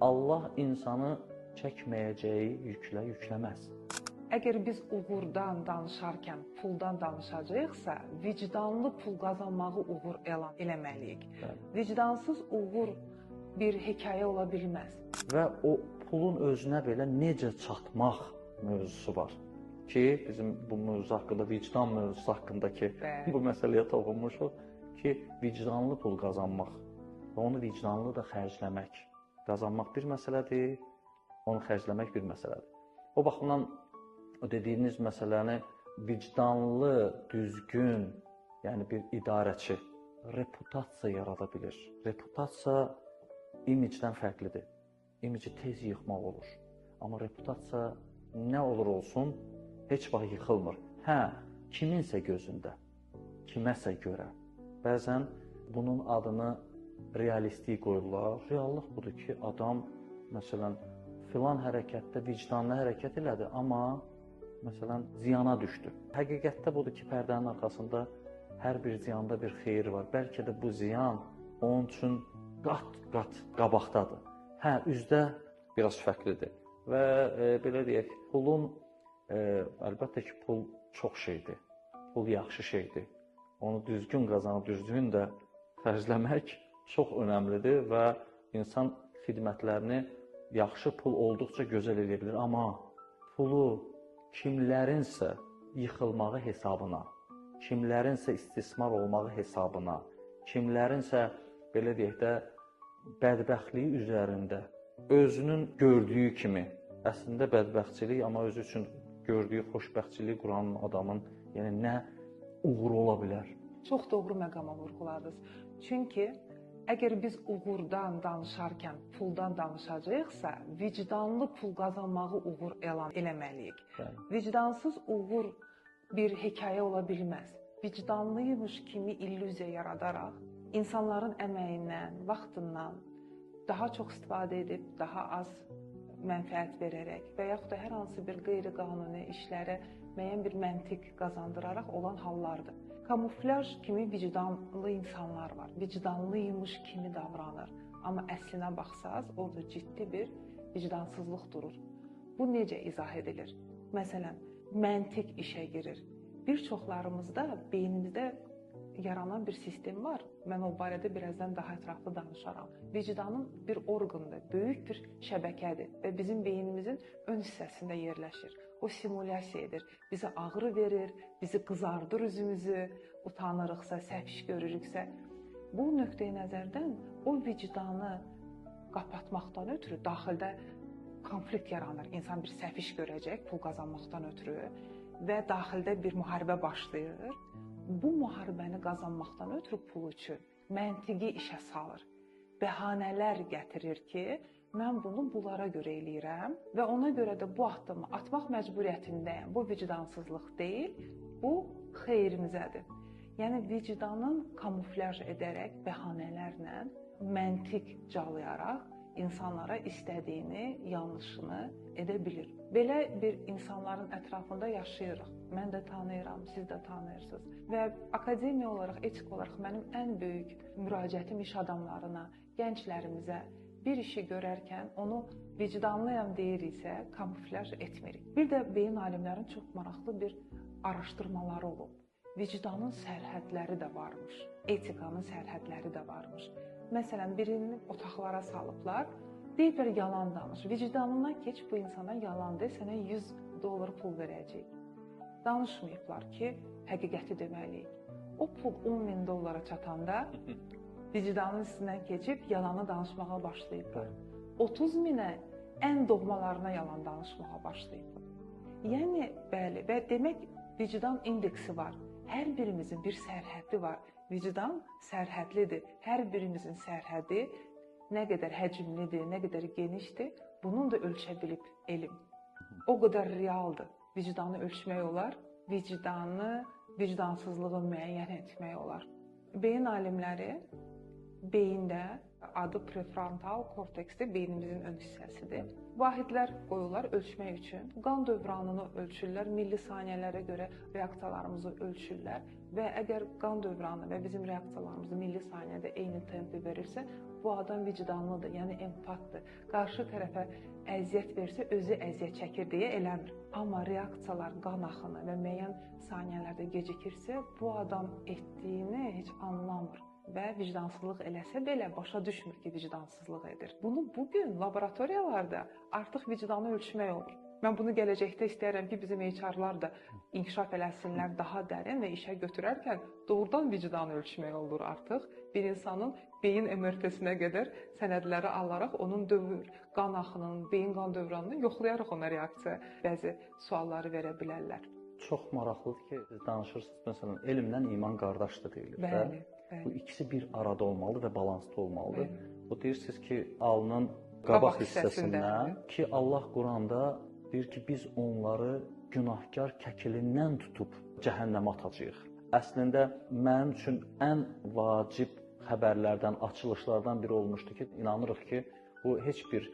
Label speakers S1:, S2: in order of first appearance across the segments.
S1: Allah insanı çəkməyəcəyi yüklə yükləməz.
S2: Əgər biz uğurdan danışarkən puldan danışacağıqsa, vicdanlı pul qazanmağı uğur elan eləməliyik. Vicdansız uğur bir hekayə ola bilməz.
S1: Və o pulun özünə belə necə çatmaq mövzusu var ki, bizim bu mövzu haqqında, vicdan mövzusu haqqındakı bu məsələyə toxunmuşuq ki, vicdanlı pul qazanmaq və onu vicdanlı da xərcləmək. Qazanmaq bir məsələdir, onu xərcləmək bir məsələdir. O baxımdan o dediyiniz məsələni vicdanlı, düzgün, yəni bir idarəçi reputasiya yarada bilir. Reputasiya imicdən fərqlidir. İmici tez yıxmaq olur. Amma reputasiya nə olur olsun, heç vaxt yıxılmır. Hə, kiminsə gözündə, kiməsə görə. Bəzən bunun adını realistik qoyurlar. Reallıq budur ki, adam, məsələn, filan hərəkətdə vicdanlı hərəkət elədi, amma, məsələn, ziyana düşdü. Həqiqətdə budur ki, pərdənin arxasında hər bir ziyanda bir xeyir var. Bəlkə də bu ziyan onun üçün qat-qat qabaqdadır. Hə, üzdə biraz fərqlidir. Və belə deyək, pulun, əlbəttə ki, pul çox şeydir. Pul yaxşı şeydir. Onu düzgün qazanıb, düzgün də xərcləmək çox önəmlidir və insan xidmətlərini yaxşı pul olduqca gözəl edə bilir. Amma pulu kimlərinsə yıxılmağı hesabına, kimlərinsə istismar olmağı hesabına, kimlərinsə belə deyək də bədbəxtliyi üzərində özünün gördüyü kimi, əslində bədbəxtçilik, amma özü üçün gördüyü xoşbəxtçilik quran adamın yəni nə uğuru ola bilər?
S2: Çox doğru məqama vurğuladınız. Çünki əgər biz uğurdan danışarkən puldan danışacağıqsa, vicdanlı pul qazanmağı uğur elan eləməliyik. Vicdansız uğur bir hekayə ola bilməz. Vicdanlıymış kimi illüziya yaradaraq, insanların əməyindən, vaxtından daha çox istifadə edib, daha az mənfəət verərək və yaxud da hər hansı bir qeyri-qanuni işlərə müəyyən bir məntiq qazandıraraq olan hallardır. Kamuflaj kimi vicdanlı insanlar var. Vicdanlıymış kimi davranır. Amma əslinə baxsaz, orada ciddi bir vicdansızlıq durur. Bu necə izah edilir? Məsələn, məntiq işə girir. Bir çoxlarımızda beynimizdə yaranan bir sistem var. Mən o barədə birazdan daha ətraflı danışaram. Vicdanın bir orqandır, böyük bir şəbəkədir və bizim beynimizin ön hissəsində yerləşir. O simulyasiya edir, bizə ağrı verir, bizi qızardır üzümüzü, utanırıqsa, səhv iş görürüksə. Bu nöqteyi nəzərdən o vicdanı qapatmaqdan ötürü daxildə konflikt yaranır. İnsan bir səhv iş görəcək pul qazanmaqdan ötürü və daxildə bir müharibə başlayır. Bu müharibəni qazanmaqdan ötürü pul üçün məntiqi işə salır. Bəhanələr gətirir ki, mən bunu bunlara görə eləyirəm və ona görə də bu addımı atmaq məcburiyyətindəyəm. Bu vicdansızlıq deyil, bu xeyrimizədir. Yəni vicdanın kamuflaj edərək, bəhanələrlə, məntiq calayaraq insanlara istədiyini, yanlışını edə bilir. Belə bir insanların ətrafında yaşayırıq. Mən də tanıyıram, siz də tanıyırsınız. Və akademiya olaraq, etik olaraq mənim ən böyük müraciətim iş adamlarına, gənclərimizə bir işi görərkən onu vicdanlıyam deyiriksə, kamuflaj etmirik. Bir də beyin alimlərin çox maraqlı bir araşdırmaları olub. Vicdanın sərhədləri də varmış, etikanın sərhədləri də varmış. Məsələn, birini otaqlara salıblar, deyiblər yalan danış. Vicdanından keç, bu insana yalan de, sənə $100 pul verəcək. Danışmayıblar ki, həqiqəti deməliyik. O pul $10.000 çatanda vicdanın üstündən keçib yalanı danışmağa başlayıblar. 30.000-ə ən doğmalarına yalan danışmağa başlayıblar. Yəni, bəli, və demək vicdan indeksi var. Hər birimizin bir sərhəddi var. Vicdan sərhədlidir. Hər birimizin sərhədi nə qədər həcmlidir, nə qədər genişdir, bunun da ölçə bilib elm. O qədər realdır. Vicdanı ölçmək olar, vicdanı, vicdansızlığı müəyyən etmək olar. Beyin alimləri beyində adı prefrontal korteksdir, beynimizin ön hissəsidir. Vahidlər qoyurlar ölçmək üçün. Qan dövranını ölçürlər, milli saniyələrə görə reaksiyalarımızı ölçürlər və əgər qan dövranı və bizim reaksiyalarımız milli saniyədə eyni tempi verirsə, bu adam vicdanlıdır, yəni empatdır. Qarşı tərəfə əziyyət versə, özü əziyyət çəkir deyə eləmir. Amma reaksiyalar, qan axını və müəyyən saniyələrdə gecikirsə, bu adam etdiyini heç anlamır və vicdansızlıq eləsə belə başa düşmür ki, vicdansızlıq edir. Bunu bugün laboratoriyalarda artıq vicdanı ölçmək olur. Mən bunu gələcəkdə istəyirəm ki, bizim HR-lar da inkişaf eləsinlər daha dərin və işə götürərkən doğrudan vicdanı ölçmək olur artıq. Bir insanın beyin MRT-sinə qədər sənədləri alaraq onun dövr, qan axınının, beyin qan dövranını yoxlayaraq ona reaksiya, bəzi sualları verə bilərlər.
S1: Çox maraqlıdır ki, siz danışırsınız, məsələn, elmlə iman qardaşdır deyilir.
S2: Bəli.
S1: Bu ikisi bir arada olmalıdır və balanslı olmalıdır. Bu deyirsiniz ki, alnın qabaq hissəsindən ki, Allah Quranda deyir ki, biz onları günahkar kəkilindən tutub cəhənnəmə atacağıq. Əslində mənim üçün ən vacib xəbərlərdən, açılışlardan biri olmuşdu ki, inanırıq ki, bu heç bir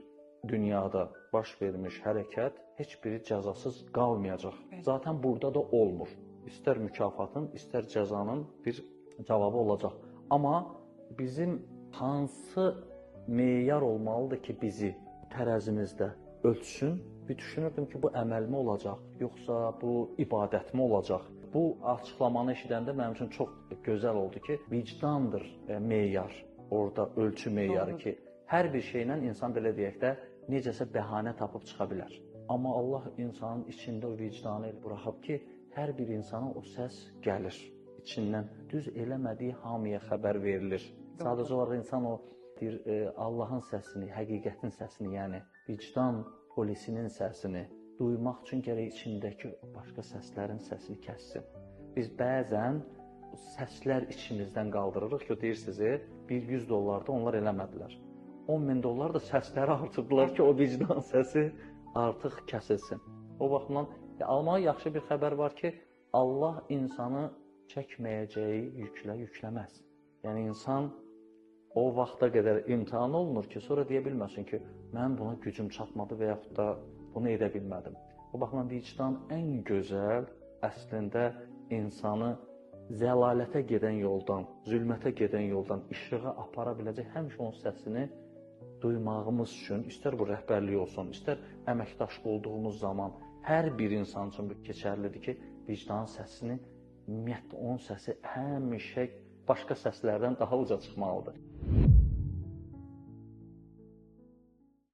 S1: dünyada baş vermiş hərəkət heç biri cəzasız qalmayacaq. Zaten burada da olmur. İstər mükafatın, istər cəzanın bir cavabı olacaq. Amma bizim hansı meyar olmalıdır ki, bizi tərəzimizdə ölçsün? Bir düşünürdüm ki, bu əməlmi olacaq, yoxsa bu ibadətmi olacaq? Bu açıqlamanı eşidəndə mənim üçün çox gözəl oldu ki, vicdandır meyar, orada ölçü meyarı ki, hər bir şeylə insan belə deyək də necəsə bəhanə tapıb çıxa bilər. Amma Allah insanın içində o vicdanı buraxıb ki, hər bir insana o səs gəlir. İçindən düz eləmədiyi hamıya xəbər verilir. Sadəcə olaraq insan o deyir, Allahın səsini, həqiqətin səsini, yəni vicdan polisinin səsini duymaq üçün gərək içindəki başqa səslərin səsini kəssin. Biz bəzən səslər içimizdən qaldırırıq ki, deyirsiniz, bir $100 onlar eləmədilər. $10.000 da səsləri artırdılar ki, o vicdan səsi artıq kəsilsin. O baxımdan almağa yaxşı bir xəbər var ki, Allah insanı çəkməyəcəyi yüklə yükləməz. Yəni insan o vaxta qədər imtahan olunur ki, sonra deyə bilməsin ki, mən buna gücüm çatmadı və yaxud da bunu edə bilmədim. O baxımdan vicdan ən gözəl əslində insanı zəlalətə gedən yoldan, zülmətə gedən yoldan işığa apara biləcək həmişə onun səsini duymağımız üçün, istər bu rəhbərlik olsun, istər əməkdaş olduğumuz zaman hər bir insan üçün bu keçərlidir ki, vicdanın səsini, ümumiyyətlə onun səsi həmişə başqa səslərdən daha uca çıxmalıdır.